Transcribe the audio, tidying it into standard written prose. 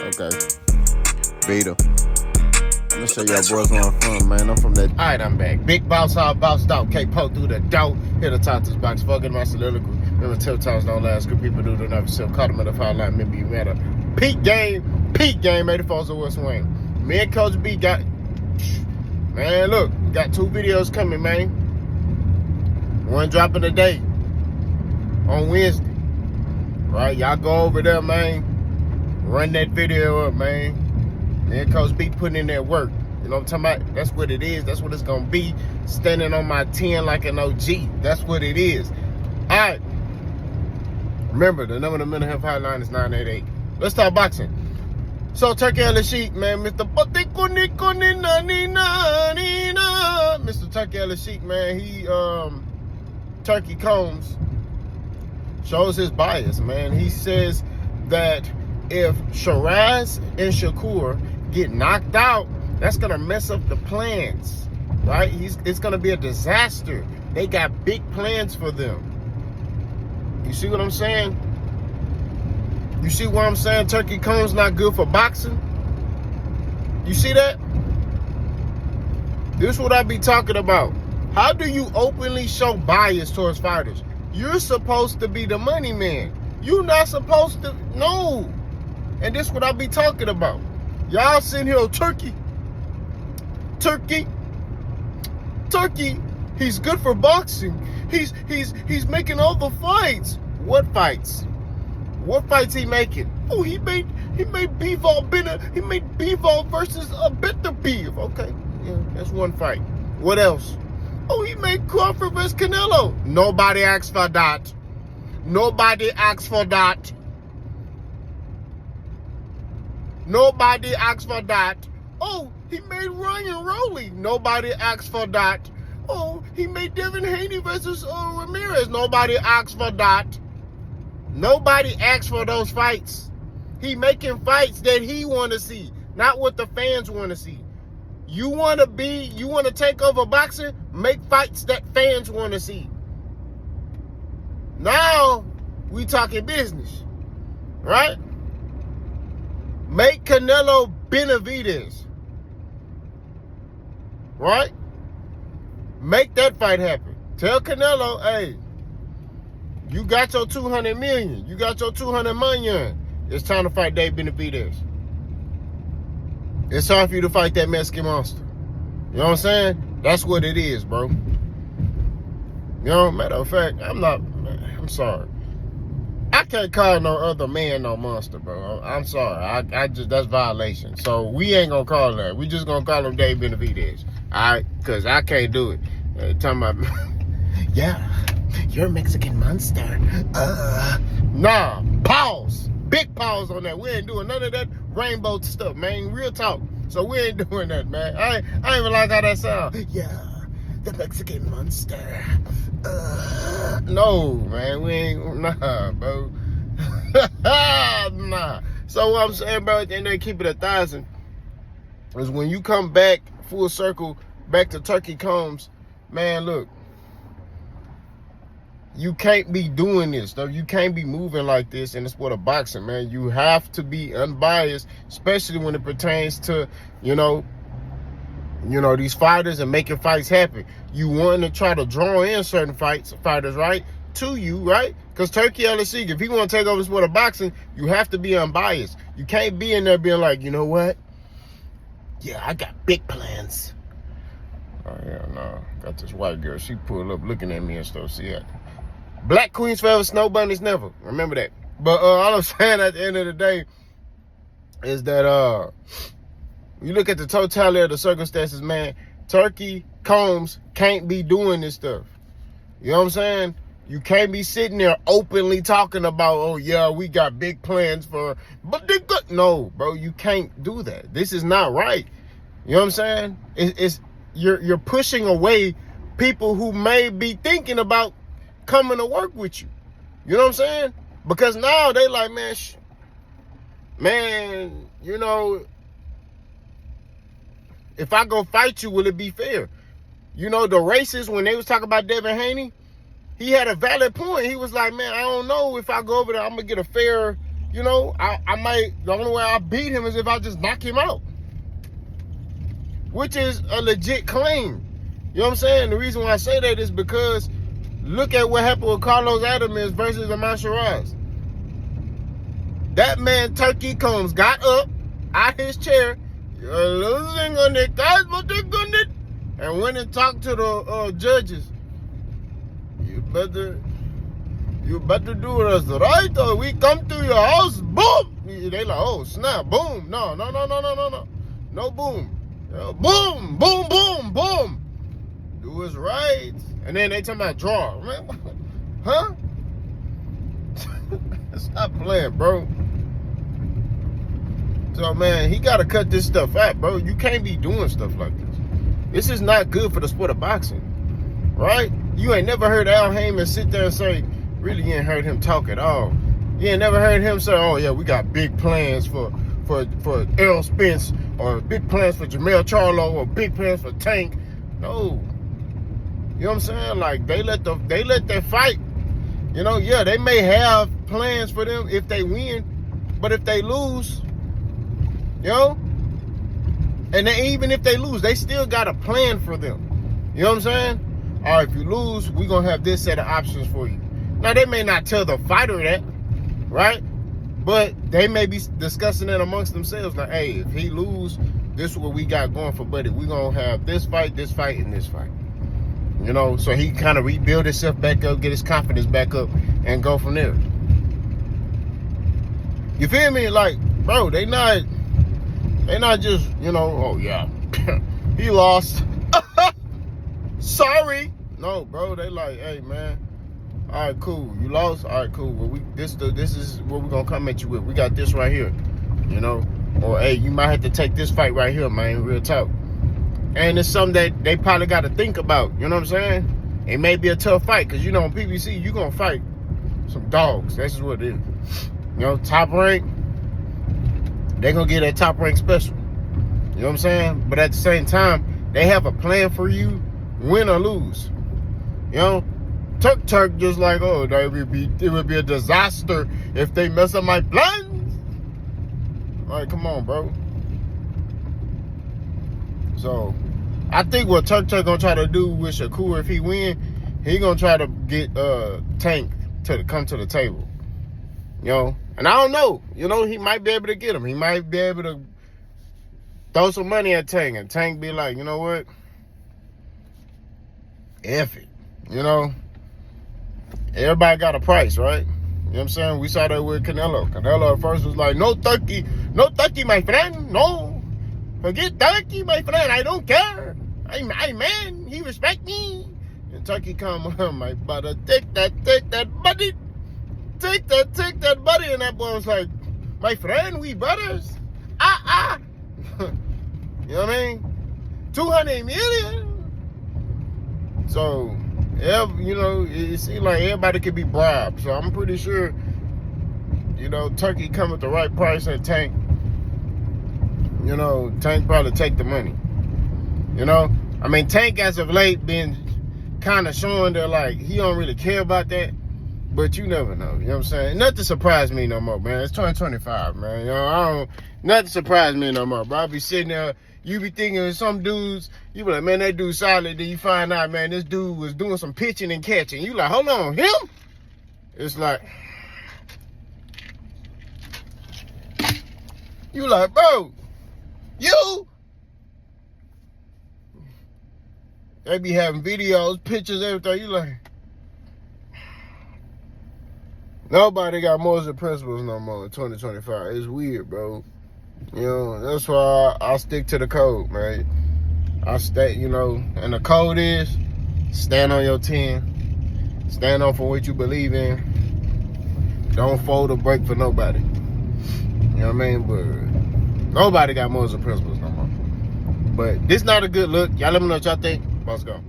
Okay. Beta. I'm gonna show y'all boys where I'm from, man. I'm from that. Alright, I'm back. Big boss, all bossed out. K-Po through the door. Here to talk this box. Fucking my soliloquy. Remember, tip times don't last. Good people do never sell. Caught them in the foul line. Maybe you matter. Peak game. 84's of West Wing. Me and Coach B got. Man, look. Got 2 videos coming, man. One dropping today. On Wednesday. Right? Y'all go over there, man. Run that video up, man. Me and Coach B putting in that work. You know what I'm talking about? That's what it is. That's what it's going to be. Standing on my 10 like an OG. That's what it is. All right. Remember, the number of the mental health hotline is 988. Let's talk boxing. So, Turki Alalshikh, man. Mr. Turki Alalshikh, man. He, Turki COMBS shows his bias, man. He says that if Shiraz and Shakur get knocked out, that's gonna mess up the plans, right? It's gonna be a disaster. They got big plans for them. You see what I'm saying? You see what I'm saying? Turki COMBS not good for boxing. You see that? This is what I be talking about. How do you openly show bias towards fighters? You're supposed to be the money man. You're not supposed to. No. And this is what I be talking about. Y'all sitting here, Turki, he's good for boxing. He's making all the fights. What fights? What fights he making? Oh, he made Bivol versus a bitter beef. Okay, yeah, that's one fight. What else? Oh, he made Crawford versus Canelo. Nobody asked for that. Nobody asked for that. Nobody asked for that. Oh, he made Ryan Rowley. Nobody asked for that. Oh, he made Devin Haney versus Ramirez. Nobody asked for that. Nobody asked for those fights. He making fights that he want to see, not what the fans want to see. You want to take over boxing? Make fights that fans want to see. Now, we talking business, right? Make Canelo Benavidez, right? Make that fight happen. Tell Canelo, hey, you got your 200 million. You got your 200 million. It's time to fight Dave Benavidez. It's time for you to fight that Mexican monster. You know what I'm saying? That's what it is, bro. You know, matter of fact, I'm sorry. I can't call no other man no monster, bro. I'm sorry. I just, that's violation. So we ain't gonna call that. We just gonna call him Dave Benavidez. All right? Because I can't do it. Talking about, yeah, you're a Mexican monster. Nah, pause. Big pause on that. We ain't doing none of that rainbow stuff, man. Real talk. So we ain't doing that, man. I ain't even like how that sound. Yeah, the Mexican monster. No, man, we ain't, nah, bro. Nah. So what I'm saying, bro, and they keep it 1,000, is when you come back full circle, back to Turki COMBS, man, look, you can't be doing this, though. You can't be moving like this in the sport of boxing, man. You have to be unbiased, especially when it pertains to, you know, these fighters and making fights happen. You want to try to draw in certain fighters, right, to you, right? Because Turki Alalshikh, if he want to take over the sport of boxing, you have to be unbiased. You can't be in there being like, you know what? Yeah, I got big plans. Oh, yeah, no. Got this white girl. She pulled up looking at me and stuff. See that? Black queens forever, snow bunnies never. Remember that. But all I'm saying at the end of the day is that you look at the totality of the circumstances, man, Turki COMBS can't be doing this stuff. You know what I'm saying? You can't be sitting there openly talking about, oh, yeah, we got big plans for, but they good. No, bro, you can't do that. This is not right. You know what I'm saying? You're pushing away people who may be thinking about coming to work with you. You know what I'm saying? Because now they like, man, you know, if I go fight you, will it be fair? You know, the racists, when they was talking about Devin Haney, he had a valid point. He was like, man, I don't know if I go over there, I'm going to get a fair you know, I might, the only way I beat him is if I just knock him out. Which is a legit claim. You know what I'm saying? The reason why I say that is because look at what happened with Carlos Adams versus Amon Shiraz. That man, Turki COMBS, got up out his chair, you're losing on the guys, but they're gonna, and went and talked to the judges. You better do us right, or we come to your house, boom. They like, oh snap, boom. No, no boom. Boom, boom, boom, boom. Do us right. And then they talking about draw. Man, huh? Stop playing, bro. So, man, he got to cut this stuff out, bro. You can't be doing stuff like this. This is not good for the sport of boxing, right? You ain't never heard Al Heyman sit there and say, really, you ain't heard him talk at all. You ain't never heard him say, oh, yeah, we got big plans for Errol Spence, or big plans for Jermell Charlo, or big plans for Tank. No. You know what I'm saying? Like, they let that fight, you know, yeah, they may have plans for them if they win, but if they lose, you know, and even if they lose, they still got a plan for them. You know what I'm saying? All right, if you lose, we're going to have this set of options for you. Now, they may not tell the fighter that, right? But they may be discussing it amongst themselves. Like, hey, if he lose, this is what we got going for Buddy. We're going to have this fight, and this fight. You know, so he kind of rebuild himself back up, get his confidence back up, and go from there. You feel me? Like, bro, they not just, you know, oh, yeah, he lost. Sorry. No, bro, they like, hey, man, all right, cool. You lost? All right, cool. Well, this is what we're going to come at you with. We got this right here, you know? Or, hey, you might have to take this fight right here, man, real talk. And it's something that they probably got to think about, you know what I'm saying? It may be a tough fight, because, you know, on PBC, you're going to fight some dogs. That's just what it is. You know, top rank, they're going to get that top rank special. You know what I'm saying? But at the same time, they have a plan for you, win or lose. You know? Turk just like, oh, it would be a disaster if they mess up my plans. All right, come on, bro. So, I think what Turk gonna try to do with Shakur, if he win, he gonna try to get Tank to come to the table. You know? And I don't know. You know, he might be able to get him. He might be able to throw some money at Tank, and Tank be like, you know what? F it. You know? Everybody got a price, right? You know what I'm saying? We saw that with Canelo. Canelo at first was like, no Turkey, my friend, no. Forget Turkey, my friend, I don't care. I'm man, he respect me. And Turkey come on, my brother, take that, buddy. Take that, buddy. And that boy was like, my friend, we brothers. You know what I mean? 200 million. So, you know, it seems like everybody could be bribed. So I'm pretty sure, you know, Turkey come at the right price at Tank. You know, Tank probably take the money. You know? I mean, Tank as of late been kind of showing that, like, he don't really care about that. But you never know. You know what I'm saying? Nothing surprise me no more, man. It's 2025, man. You know, nothing surprise me no more, bro. I be sitting there, you be thinking of some dudes, you be like, man, that dude solid. Then you find out, man, this dude was doing some pitching and catching. You like, hold on, him? It's like, you like, bro, you? They be having videos, pictures, everything. You like, nobody got morals and principles no more in 2025. It's weird, bro. You know, that's why I stick to the code, man. I stay, you know, and the code is stand on your 10. Stand on for what you believe in. Don't fold or break for nobody. You know what I mean? But nobody got morals and principles no more. But this not a good look. Y'all let me know what y'all think. Let's go.